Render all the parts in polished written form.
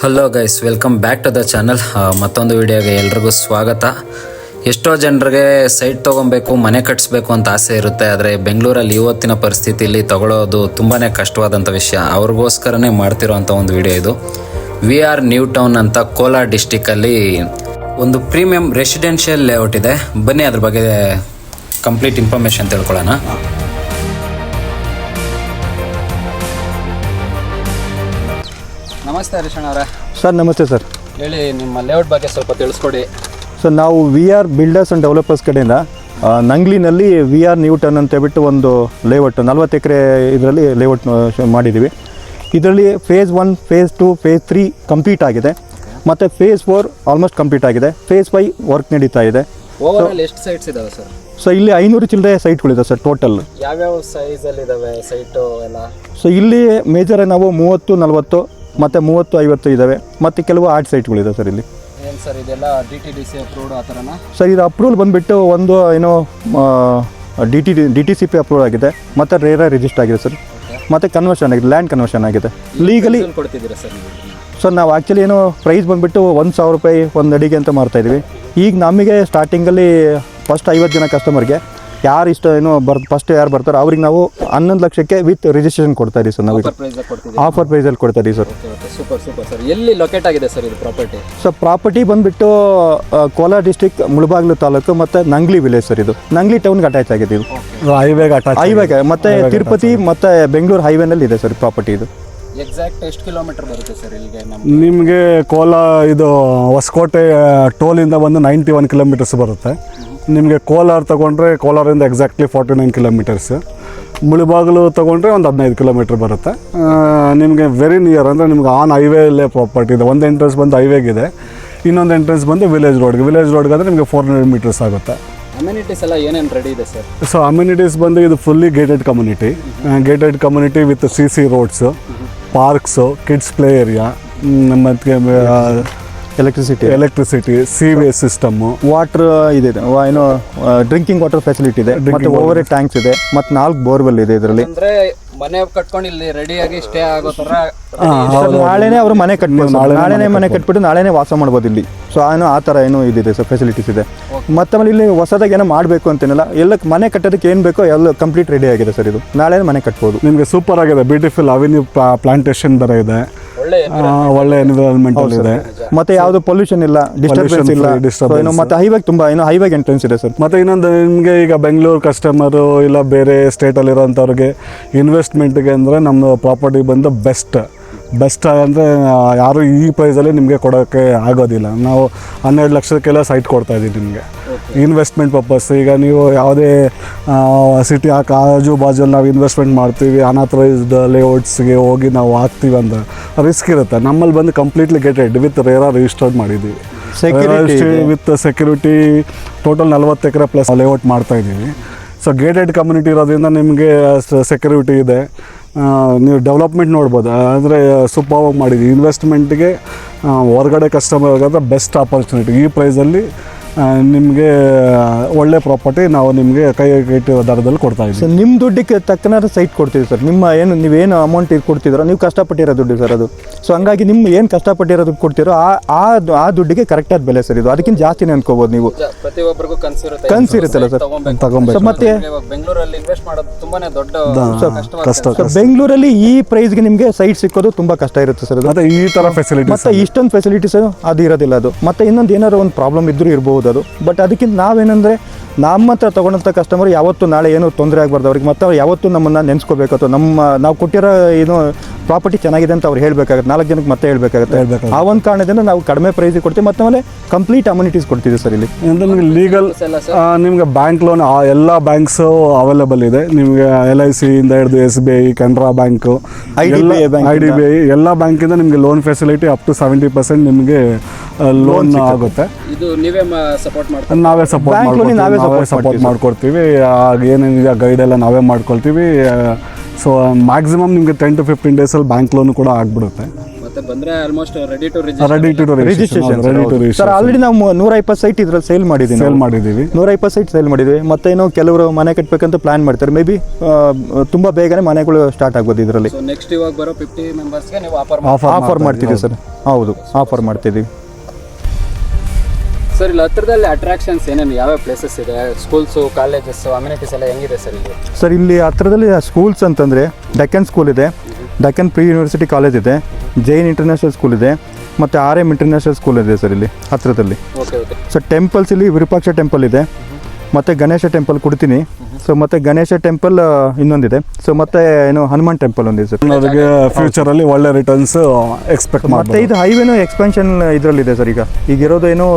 Hello guys, welcome back to the channel. ಮತ್ತೊಂದು ವಿಡಿಯೋಗೆ ಎಲ್ರಿಗೂ ಸ್ವಾಗತ. ಎಷ್ಟೋ ಜನರಿಗೆ ಸೈಟ್ ತೊಗೊಬೇಕು, ಮನೆ ಕಟ್ಟಿಸ್ಬೇಕು ಅಂತ ಆಸೆ ಇರುತ್ತೆ. ಆದರೆ ಬೆಂಗಳೂರಲ್ಲಿ ಇವತ್ತಿನ ಪರಿಸ್ಥಿತಿಯಲ್ಲಿ ತಗೊಳ್ಳೋದು ತುಂಬಾ ಕಷ್ಟವಾದಂಥ ವಿಷಯ. ಅವ್ರಿಗೋಸ್ಕರನೇ ಮಾಡ್ತಿರೋಂಥ ಒಂದು ವಿಡಿಯೋ ಇದು. VR ನ್ಯೂ ಟೌನ್ ಅಂತ ಕೋಲಾರ ಡಿಸ್ಟಿಕಲ್ಲಿ ಒಂದು ಪ್ರೀಮಿಯಂ ರೆಸಿಡೆನ್ಷಿಯಲ್ ಲೇಔಟ್ ಇದೆ. ಬನ್ನಿ ಅದ್ರ ಬಗ್ಗೆ ಕಂಪ್ಲೀಟ್ ಇನ್ಫಾರ್ಮೇಷನ್ ತಿಳ್ಕೊಳ್ಳೋಣ. ನಮಸ್ತೆ ಹರೀಶಣ್ಣ ಅವರೇ. ಸರ್ ನಮಸ್ತೆ ಸರ್. ಹೇಳಿ, ನಿಮ್ಮ ಲೇಔಟ್ ಬಗ್ಗೆ ಸ್ವಲ್ಪ ತಿಳಿಸ್ಕೊಡಿ. ಸರ್, ನಾವು VR ಬಿಲ್ಡರ್ಸ್ ಆ್ಯಂಡ್ ಡೆವಲಪರ್ಸ್ ಕಡೆಯಿಂದ ನಂಗ್ಲಿನಲ್ಲಿ VR ನ್ಯೂ ಟೌನ್ ಅಂತ ಹೇಳ್ಬಿಟ್ಟು ಒಂದು ಲೇಔಟ್ 40 ಎಕರೆ ಇದರಲ್ಲಿ ಲೇಔಟ್ ಮಾಡಿದ್ದೀವಿ. ಇದರಲ್ಲಿ ಫೇಸ್ 1, ಫೇಸ್ 2, ಫೇಸ್ 3 ಕಂಪ್ಲೀಟ್ ಆಗಿದೆ ಮತ್ತು ಫೇಸ್ 4 ಆಲ್ಮೋಸ್ಟ್ ಕಂಪ್ಲೀಟ್ ಆಗಿದೆ. ಫೇಸ್ 5 ವರ್ಕ್ ನಡೀತಾ ಇದೆ. ಓವರಾಲ್ ಎಷ್ಟು ಸೈಟ್ಸ್ ಇದಾವೆ ಸರ್? ಸೊ ಇಲ್ಲಿ 500 ಚಿಲ್ಲರೆ ಸೈಟ್ಗಳಿದೆ ಸರ್ ಟೋಟಲ್. ಯಾವ್ಯಾವ ಸೈಜಲ್ಲಿ ಇದಾವೆ ಸೈಟು ಎಲ್ಲ? ಸೊ ಇಲ್ಲಿ ಮೇಜರ್ ನಾವು 30, 40 ಮತ್ತು 30, 50 ಇದ್ದಾವೆ. ಮತ್ತು ಕೆಲವು ಆರ್ಟ್ ಸೈಟ್ಗಳಿದೆ ಸರ್ ಇಲ್ಲಿ. ಏನು ಸರ್ ಇದೆಲ್ಲ DTDC ಅಪ್ರೂವ್ಡ್ ಆ ಥರನಾ? ಸರ್ ಇದು ಅಪ್ರೂವಲ್ ಬಂದುಬಿಟ್ಟು ಒಂದು ಏನೋ DTCP ಅಪ್ರೂವಲ್ ಆಗಿದೆ ಮತ್ತು ರೇರಾ ರಿಜಿಸ್ಟರ್ ಆಗಿದೆ ಸರ್. ಮತ್ತು ಕನ್ವರ್ಷನ್ ಆಗಿದೆ, ಲ್ಯಾಂಡ್ ಕನ್ವರ್ಷನ್ ಆಗಿದೆ ಲೀಗಲಿ. ಕೊಡ್ತಿದ್ದೀರಾ ಸರ್ ನೀವು? ಸರ್ ನಾವು ಆ್ಯಕ್ಚುಲಿ ಏನೋ ಪ್ರೈಸ್ ಬಂದುಬಿಟ್ಟು 1,000 ರೂಪಾಯಿ ಒಂದು ಅಡಿಗೆ ಅಂತ ಮಾಡ್ತಾಯಿದ್ವಿ. ಈಗ ನಮಗೆ ಸ್ಟಾರ್ಟಿಂಗಲ್ಲಿ ಫಸ್ಟ್ 50 ಜನ ಕಸ್ಟಮರ್ಗೆ ಯಾರು ಇಷ್ಟ ಏನೋ ಫಸ್ಟ್ ಯಾರು ಬರ್ತಾರೋ ಅವ್ರಿಗೆ ನಾವು 11 ಲಕ್ಷಕ್ಕೆ ವಿತ್ ರಿಜಿಸ್ಟ್ರೇಷನ್ ಕೊಡ್ತಾ ಇದೀವಿ ಸರ್. ನಾವು ಆಫರ್ ಪ್ರೈಸಲ್ಲಿ ಕೊಡ್ತಾ ಇದೀವಿ ಸರ್. Super super sir. ಎಲ್ಲಿ ಲೊಕೇಟ್ ಆಗಿದೆ ಸರ್ ಇದು ಪ್ರಾಪರ್ಟಿ? ಸರ್ ಪ್ರಾಪರ್ಟಿ ಬಂದುಬಿಟ್ಟು ಕೋಲಾರ ಡಿಸ್ಟಿಕ್ ಮುಳಬಾಗಿಲು ತಾಲೂಕು ಮತ್ತು ನಂಗ್ಲಿ ವಿಲೇಜ್ ಸರ್. ಇದು ನಂಗ್ಲಿ ಟೌನ್ಗೆ ಅಟ್ಯಾಚ್ ಆಗಿದೆ. ಇದು ಹೈವೇಗೆ ಮತ್ತು ತಿರುಪತಿ ಮತ್ತು ಬೆಂಗಳೂರು ಹೈವೇನಲ್ಲಿ ಇದೆ ಸರ್ ಪ್ರಾಪರ್ಟಿ. ಇದು ಎಕ್ಸಾಕ್ಟ್ ಎಷ್ಟು ಕಿಲೋಮೀಟರ್ ಬರುತ್ತೆ ಸರ್ ಇಲ್ಲಿಗೆ? ನಿಮಗೆ ಇದು ಹೊಸಕೋಟೆ ಟೋಲಿಂದ ಬಂದು 91 ಕಿಲೋಮೀಟರ್ಸ್ ಬರುತ್ತೆ. ನಿಮಗೆ ಕೋಲಾರ ತೊಗೊಂಡ್ರೆ ಕೋಲಾರಿಂದ ಎಕ್ಸಾಕ್ಟ್ಲಿ 49 ಕಿಲೋಮೀಟರ್ಸ್. ಮುಳಬಾಗಿಲು ತೊಗೊಂಡ್ರೆ ಒಂದು 15 ಕಿಲೋಮೀಟ್ರ್ ಬರುತ್ತೆ. ನಿಮಗೆ ವೆರಿ ನಿಯರ್, ಅಂದರೆ ನಿಮ್ಗೆ ಆನ್ ಹೈವೇಲ್ಲೇ ಪ್ರಾಪರ್ಟಿ ಇದೆ. ಒಂದು ಎಂಟ್ರೆನ್ಸ್ ಬಂದು ಹೈವೇಗಿದೆ, ಇನ್ನೊಂದು ಎಂಟ್ರೆನ್ಸ್ ಬಂದು ವಿಲೇಜ್ ರೋಡ್ಗೆ ಅಂದರೆ ನಿಮಗೆ 400 ಮೀಟರ್ಸ್ ಆಗುತ್ತೆ. ಅಮ್ಯುನಿಟೀಸ್ ಎಲ್ಲ ಏನೇನು ರೆಡಿ ಇದೆ ಸರ್? ಸೊ ಅಮ್ಯುನಿಟೀಸ್ ಬಂದು ಇದು fully gated community with CC roads, parks, kids play area, ಮತ್ತು ಎಲೆಕ್ಟ್ರಿಸಿಟಿ, ಸೀವೇಜ್ ಸಿಸ್ಟಮ್ಮು, ವಾಟರ್ ಇದೆ, ಏನೋ ಡ್ರಿಂಕಿಂಗ್ ವಾಟರ್ ಫೆಸಿಲಿಟಿ ಇದೆ, ಮತ್ತು ಓವರ್ ಟ್ಯಾಂಕ್ಸ್ ಇದೆ, ಮತ್ತು 4 ಬೋರ್ವೆಲ್ ಇದೆ ಇದರಲ್ಲಿ. ಅಂದ್ರೆ ಮನೆ ಕಟ್ಕೊಂಡು ಇಲ್ಲಿ ರೆಡಿಯಾಗಿ ಸ್ಟೇ ಆಗೋ ಥರ ನಾಳೆನೇ ಅವರು ಮನೆ ಕಟ್ಬೋದು. ನಾಳೆನೇ ಮನೆ ಕಟ್ಬಿಟ್ಟು ನಾಳೆನೇ ವಾಸ ಮಾಡ್ಬೋದು ಇಲ್ಲಿ. ಸೊ ಆ ಥರ ಏನೋ ಇದಿದೆ ಸರ್, ಫೆಸಿಲಿಟೀಸ್ ಇದೆ. ಮತ್ತು ಆಮೇಲೆ ಇಲ್ಲಿ ಹೊಸದಾಗಿ ಏನೋ ಮಾಡಬೇಕು ಅಂತೇನಿಲ್ಲ, ಎಲ್ಲ ಮನೆ ಕಟ್ಟೋದಕ್ಕೆ ಏನು ಬೇಕೋ ಎಲ್ಲ ಕಂಪ್ಲೀಟ್ ರೆಡಿ ಆಗಿದೆ ಸರ್. ಇದು ನಾಳೆನೇ ಮನೆ ಕಟ್ಬೋದು. ನಿಮಗೆ ಸೂಪರ್ ಆಗಿದೆ. ಬ್ಯೂಟಿಫುಲ್ ಅವೆನ್ಯೂ ಪ್ಲಾಂಟೇಶನ್ ಬೇರೆ ಇದೆ, ಒಳ್ಳೆ ಎನ್ವಿರಾನ್ಮೆಂಟಲ್ ಇದೆ, ಮತ್ತೆ ಯಾವುದು ಪೊಲ್ಯೂಷನ್ ಇಲ್ಲ, ಡಿಸ್ಟರ್ಬೆನ್ಸ್ ಇಲ್ಲ. ಮತ್ತೆ ಹೈವೇಗೆ ತುಂಬ ಹೈವೇಗೆ ಎಂಟ್ರೆನ್ಸ್ ಇದೆ ಸರ್. ಮತ್ತೆ ಇನ್ನೊಂದು ನಿಮಗೆ ಈಗ ಬೆಂಗಳೂರು ಕಸ್ಟಮರು ಇಲ್ಲ ಬೇರೆ ಸ್ಟೇಟಲ್ಲಿರೋಂಥವ್ರಿಗೆ ಇನ್ವೆಸ್ಟ್ಮೆಂಟ್ಗೆ ಅಂದರೆ ನಮ್ಮ ಪ್ರಾಪರ್ಟಿ ಬಂದು ಬೆಸ್ಟ್ ಅಂದರೆ ಯಾರು ಈ ಪ್ರೈಸಲ್ಲಿ ನಿಮಗೆ ಕೊಡೋಕ್ಕೆ ಆಗೋದಿಲ್ಲ. ನಾವು 12 ಲಕ್ಷಕ್ಕೆಲ್ಲ ಸೈಟ್ ಕೊಡ್ತಾಯಿದ್ದೀವಿ ನಿಮಗೆ ಇನ್ವೆಸ್ಟ್ಮೆಂಟ್ ಪರ್ಪಸ್. ಈಗ ನೀವು ಯಾವುದೇ ಸಿಟಿ ಆಜು ಬಾಜಲ್ಲಿ ನಾವು ಇನ್ವೆಸ್ಟ್ಮೆಂಟ್ ಮಾಡ್ತೀವಿ, ಅನಾಥರೈಸ್ಡ್ ಲೇಔಟ್ಸ್ಗೆ ಹೋಗಿ ನಾವು ಹಾಕ್ತೀವಿ ಅಂದರೆ ರಿಸ್ಕ್ ಇರುತ್ತೆ. ನಮ್ಮಲ್ಲಿ ಬಂದು completely gated with RERA registered ಮಾಡಿದ್ದೀವಿ, ವಿತ್ ಸೆಕ್ಯೂರಿಟಿ. ಟೋಟಲ್ 40 ಎಕರೆ ಪ್ಲಸ್ ಲೇಔಟ್ ಮಾಡ್ತಾಯಿದ್ದೀವಿ. ಸೊ ಗೇಟೆಡ್ ಕಮ್ಯುನಿಟಿ ಇರೋದ್ರಿಂದ ನಿಮಗೆ ಸೆಕ್ಯೂರಿಟಿ ಇದೆ. ನೀವು ಡೆವಲಪ್ಮೆಂಟ್ ನೋಡ್ಬೋದು, ಅಂದರೆ ಸೂಪರ್ವಾಗಿ ಮಾಡಿದ್ದೀವಿ. ಇನ್ವೆಸ್ಟ್ಮೆಂಟ್ಗೆ ಹೊರಗಡೆ ಕಸ್ಟಮರ್ಗಾದ್ರೆ ಬೆಸ್ಟ್ ಆಪರ್ಚುನಿಟಿ. ಈ ಪ್ರೈಸಲ್ಲಿ ನಿಮಗೆ ಒಳ್ಳೆ ಪ್ರಾಪರ್ಟಿ ನಾವು ನಿಮಗೆ ಕೈಗೆಟುವ ದರದಲ್ಲಿ ಕೊಡ್ತಾ ಇದ್ದೀವಿ ಸರ್. ನಿಮ್ಮ ದುಡ್ಡಿಗೆ ತಕ್ಕನಾದ ಸೈಟ್ ಕೊಡ್ತೀವಿ ಸರ್. ನಿಮ್ಮ ನೀವೇನು ಅಮೌಂಟ್ ಇದು ಕೊಡ್ತಿದ್ದೀರೋ ನೀವು ಕಷ್ಟಪಟ್ಟಿರೋ ದುಡ್ಡು ಸರ್ ಅದು. ಸೊ ಹಂಗಾಗಿ ನಿಮ್ಮ ಏನು ಕಷ್ಟಪಟ್ಟಿರೋ ದುಡ್ಡು ಕೊಡ್ತೀರೋ ಆ ದುಡ್ಡಿಗೆ ಕರೆಕ್ಟಾದ ಬೆಲೆ ಸರ್ ಇದು. ಅದಕ್ಕಿಂತ ಜಾಸ್ತಿನೇ ಅನ್ಕೋಬೋದು ನೀವು. ಪ್ರತಿಯೊಬ್ಬರಿಗೂ ಕನ್ಸಿರುತ್ತಲ್ಲ ಸರ್ ತಗೊಬೇಕು. ಮತ್ತೆ ಬೆಂಗಳೂರಲ್ಲಿ ಇನ್ವೆಸ್ಟ್ ಮಾಡೋದು ತುಂಬಾನೇ ದೊಡ್ಡ ಕಷ್ಟ. ಬೆಂಗಳೂರಲ್ಲಿ ಈ ಪ್ರೈಸ್ಗೆ ನಿಮಗೆ ಸೈಟ್ ಸಿಕ್ಕೋದು ತುಂಬ ಕಷ್ಟ ಇರುತ್ತೆ ಸರ್. ಮತ್ತೆ ಈ ಥರ ಫೆಸಿಲಿಟಿ, ಮತ್ತೆ ಇಷ್ಟೊಂದು ಫೆಸಿಲಿಟೀಸ್ ಅದು ಇರೋದಿಲ್ಲ ಅದು. ಮತ್ತೆ ಇನ್ನೊಂದು ಏನಾದ್ರು ಒಂದು ಪ್ರಾಬ್ಲಮ್ ಇದ್ರೂ ಇರ್ಬೋದು ಅದು. ಬಟ್ ಅದಕ್ಕಿಂತ ನಾವೇನಂದರೆ ನಮ್ಮ ಹತ್ರ ತೊಗೊಂಡಂಥ ಕಸ್ಟಮರ್ ಯಾವತ್ತು ನಾಳೆ ಏನೂ ತೊಂದರೆ ಆಗಬಾರ್ದು ಅವ್ರಿಗೆ. ಮತ್ತು ಅವ್ರು ಯಾವತ್ತೂ ನಮ್ಮನ್ನು ನೆನೆಸ್ಕೋಬೇಕು, ಅಥವಾ ನಾವು ಕೊಟ್ಟಿರೋ ಏನು ಪ್ರಾಪರ್ಟಿ ಚೆನ್ನಾಗಿದೆ ಅಂತ ಅವ್ರು ಹೇಳಬೇಕಾಗುತ್ತೆ, 4 ಜನಕ್ಕೆ ಮತ್ತೆ ಹೇಳಬೇಕಾಗುತ್ತೆ. ಆ ಒಂದು ಕಾರಣದಿಂದ ನಾವು ಕಡಿಮೆ ಪ್ರೈಸಿಗೆ ಕೊಡ್ತೀವಿ. ಮತ್ತು ಆಮೇಲೆ ಕಂಪ್ಲೀಟ್ ಅಮ್ಯುನಿಟೀಸ್ ಕೊಡ್ತೀವಿ ಸರ್ ಇಲ್ಲಿ. ನಿಮಗೆ ಲೀಗಲ್ ನಿಮಗೆ ಬ್ಯಾಂಕ್ ಲೋನ್ ಎಲ್ಲ ಬ್ಯಾಂಕ್ಸು ಅವೈಲೇಬಲ್ ಇದೆ. ನಿಮಗೆ LIC ಇಂದ ಹಿಡಿದು SBI, ಕೆನರಾ ಬ್ಯಾಂಕು, IDBI ಎಲ್ಲ ಬ್ಯಾಂಕಿಂದ ನಿಮಗೆ ಲೋನ್ ಫೆಸಿಲಿಟಿ ಅಪ್ ಟು 70% ನಿಮಗೆ ಲೋನ್ ಆಗುತ್ತೆ. ಇದು ನೀವೇ ಸಪೋರ್ಟ್ ಮಾಡ್ತೀವಿ? ನಾವೇ ಸಪೋರ್ಟ್ ಮಾಡ್ಕೊಡ್ತೀವಿ. ಏನೇನಿದೆ ಗೈಡ್ ಎಲ್ಲ ನಾವೇ ಮಾಡ್ಕೊಳ್ತೀವಿ. ಸೊ ಮ್ಯಾಕ್ಸಿಮಮ್ ನಿಮಗೆ 10 to 15 ಡೇಸಲ್ಲಿ ಬ್ಯಾಂಕ್ ಲೋನು ಕೂಡ ಆಗಿಬಿಡುತ್ತೆ. ಮತ್ತು ಮತ್ತೆ ಬಂದ್ರೆ almost ready to ready to registration ready to sir already ನಾವು 120 ಸೈಟ್ ಇದ್ರಲ್ಲಿ ಸೇಲ್ ಮಾಡಿದ್ದೀವಿ ಸೇಲ್ ಮಾಡಿದ್ದೀವಿ. 120 ಸೈಟ್ ಸೇಲ್ ಮಾಡಿದ್ವಿ. ಮತ್ತೆ ಏನೋ ಕೆಲವರು ಮನೆ ಕಟ್ಟಬೇಕಂತ ಪ್ಲಾನ್ ಮಾಡ್ತಾರೆ. ಮೇ ಬಿ ತುಂಬ ಬೇಗನೆ ಮನೆಗಳು ಸ್ಟಾರ್ಟ್ ಆಗ್ಬೋದು ಇದರಲ್ಲಿ. ಸೊ ನೆಕ್ಸ್ಟ್ ಇವಾಗ ಬರೋ 50 ಮೆಂಬರ್ಸ್ಗೆ ನೀವು ಆಫರ್ ಮಾಡ್ತಿದ್ದೀವಿ ಸರ್. ಹೌದು, ಆಫರ್ ಮಾಡ್ತಿದ್ದೀವಿ ಸರ್. ಇಲ್ಲಿ ಹತ್ರದಲ್ಲಿ ಅಟ್ರಾಕ್ಷನ್ಸ್ ಏನೇನು ಯಾವ್ಯಾವ ಪ್ಲೇಸಸ್ ಇದೆ? ಸ್ಕೂಲ್ಸು, ಕಾಲೇಜಸ್, ಅಮ್ಯುನಿಟೀಸ್ ಎಲ್ಲ ಹೆಂಗಿದೆ ಸರ್ ಇಲ್ಲಿ? ಸರ್ ಇಲ್ಲಿ ಹತ್ರದಲ್ಲಿ ಸ್ಕೂಲ್ಸ್ ಅಂತಂದರೆ ಡೆಕ್ಕನ್ ಸ್ಕೂಲ್ ಇದೆ, ಡೆಕ್ಕನ್ ಪ್ರೀ ಯೂನಿವರ್ಸಿಟಿ ಕಾಲೇಜ್ ಇದೆ, ಜೈನ್ ಇಂಟರ್ನ್ಯಾಷನಲ್ ಸ್ಕೂಲ್ ಇದೆ, ಮತ್ತು RM ಇಂಟರ್ನ್ಯಾಷನಲ್ ಸ್ಕೂಲ್ ಇದೆ ಸರ್ ಇಲ್ಲಿ ಹತ್ರದಲ್ಲಿ. Okay okay. ಸೊ ಟೆಂಪಲ್ಸ್ ಇಲ್ಲಿ ವಿರೂಪಾಕ್ಷ ಟೆಂಪಲ್ ಇದೆ, ಮತ್ತು ಗಣೇಶ ಟೆಂಪಲ್ ಕೊಡ್ತೀನಿ. ಸೊ ಮತ್ತು ಗಣೇಶ ಟೆಂಪಲ್ ಇನ್ನೊಂದಿದೆ. ಸೊ ಮತ್ತೆ ಏನು ಹನುಮಾನ್ ಟೆಂಪಲ್ ಒಂದಿದೆ ಸರ್. ಅವ್ರಿಗೆ ಫ್ಯೂಚರಲ್ಲಿ ಒಳ್ಳೆ ರಿಟರ್ನ್ಸ್ ಎಕ್ಸ್ಪೆಕ್ಟ್ ಮತ್ತು ಮಾಡ್ಬೋದು. ಇದು ಹೈವೇನು ಎಕ್ಸ್ಪೆನ್ಷನ್ ಇದರಲ್ಲಿದೆ ಸರ್. ಈಗ ಇರೋದು ಏನೋ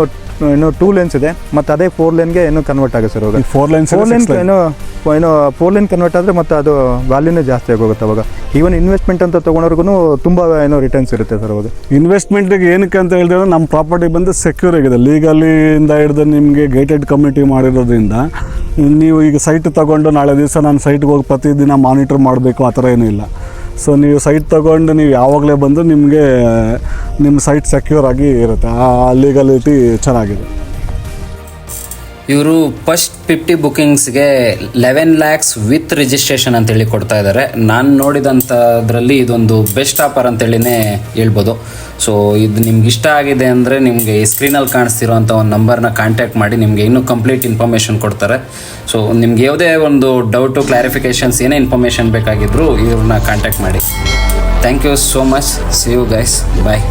2 ಲೇನ್ಸ್ ಇದೆ, ಮತ್ತು ಅದೇ 4 ಲೇನ್ಗೆ ಏನೋ ಕನ್ವರ್ಟ್ ಆಗುತ್ತೆ ಸರ್. ಅವಾಗ 4 ಲೇನ್ 4 ಲೇನ್ ಕನ್ವರ್ಟ್ ಆದರೆ ಮತ್ತೆ ಅದು ವ್ಯಾಲ್ಯೂನೇ ಜಾಸ್ತಿ ಆಗೋಗುತ್ತೆ. ಅವಾಗ ಈವನ್ ಇನ್ವೆಸ್ಟ್ಮೆಂಟ್ ಅಂತ ತೊಗೊಂಡ್ರಿಗೂ ತುಂಬ ಏನೋ ರಿಟರ್ನ್ಸ್ ಇರುತ್ತೆ ಸರ್. ಅವಾಗ ಇನ್ವೆಸ್ಟ್ಮೆಂಟ್ಗೆ ಏನಕ್ಕೆ ಅಂತ ಹೇಳಿದ್ರೆ ನಮ್ಮ ಪ್ರಾಪರ್ಟಿ ಬಂದು ಸೆಕ್ಯೂರ್ ಆಗಿದೆ. ಲೀಗಲಿಂದ ಹಿಡಿದು ನಿಮಗೆ ಗೇಟೆಡ್ ಕಮ್ಯುನಿಟಿ ಮಾಡಿರೋದ್ರಿಂದ ನೀವು ಈಗ ಸೈಟ್ ತಗೊಂಡು ನಾಳೆ ದಿವಸ ನಾನು ಸೈಟ್ಗೆ ಹೋಗಿ ಪ್ರತಿದಿನ ಮಾನಿಟರ್ ಮಾಡಬೇಕು ಆ ಥರ ಏನೂ ಇಲ್ಲ. ಸೊ ನೀವು ಸೈಟ್ ತೊಗೊಂಡು ನೀವು ಯಾವಾಗಲೇ ಬಂದು ನಿಮಗೆ ನಿಮ್ಮ ಸೈಟ್ ಸೆಕ್ಯೂರ್ ಆಗಿ ಇರುತ್ತೆ. ಆ ಲೀಗಲಿಟಿ ಚೆನ್ನಾಗಿದೆ. ಇವರು ಫಸ್ಟ್ 50 ಬುಕ್ಕಿಂಗ್ಸ್ಗೆ 11 lakhs ವಿತ್ ರಿಜಿಸ್ಟ್ರೇಷನ್ ಅಂತೇಳಿ ಕೊಡ್ತಾ ಇದ್ದಾರೆ. ನಾನು ನೋಡಿದಂಥದ್ರಲ್ಲಿ ಇದೊಂದು ಬೆಸ್ಟ್ ಆಫರ್ ಅಂತೇಳಿನೇ ಹೇಳ್ಬೋದು. ಸೊ ಇದು ನಿಮ್ಗೆ ಇಷ್ಟ ಆಗಿದೆ ಅಂದರೆ ನಿಮಗೆ ಈ ಸ್ಕ್ರೀನಲ್ಲಿ ಕಾಣಿಸ್ತಿರೋಂಥ ಒಂದು ನಂಬರ್ನ ಕಾಂಟ್ಯಾಕ್ಟ್ ಮಾಡಿ ನಿಮಗೆ ಇನ್ನೂ ಕಂಪ್ಲೀಟ್ ಇನ್ಫಾರ್ಮೇಷನ್ ಕೊಡ್ತಾರೆ. ಸೊ ನಿಮ್ಗೆ ಯಾವುದೇ ಒಂದು ಡೌಟು, ಕ್ಲಾರಿಫಿಕೇಷನ್ಸ್, ಏನೇ ಇನ್ಫಾರ್ಮೇಷನ್ ಬೇಕಾಗಿದ್ದರೂ ಇವ್ರನ್ನ ಕಾಂಟ್ಯಾಕ್ಟ್ ಮಾಡಿ. Thank you so much. See you guys. Bye.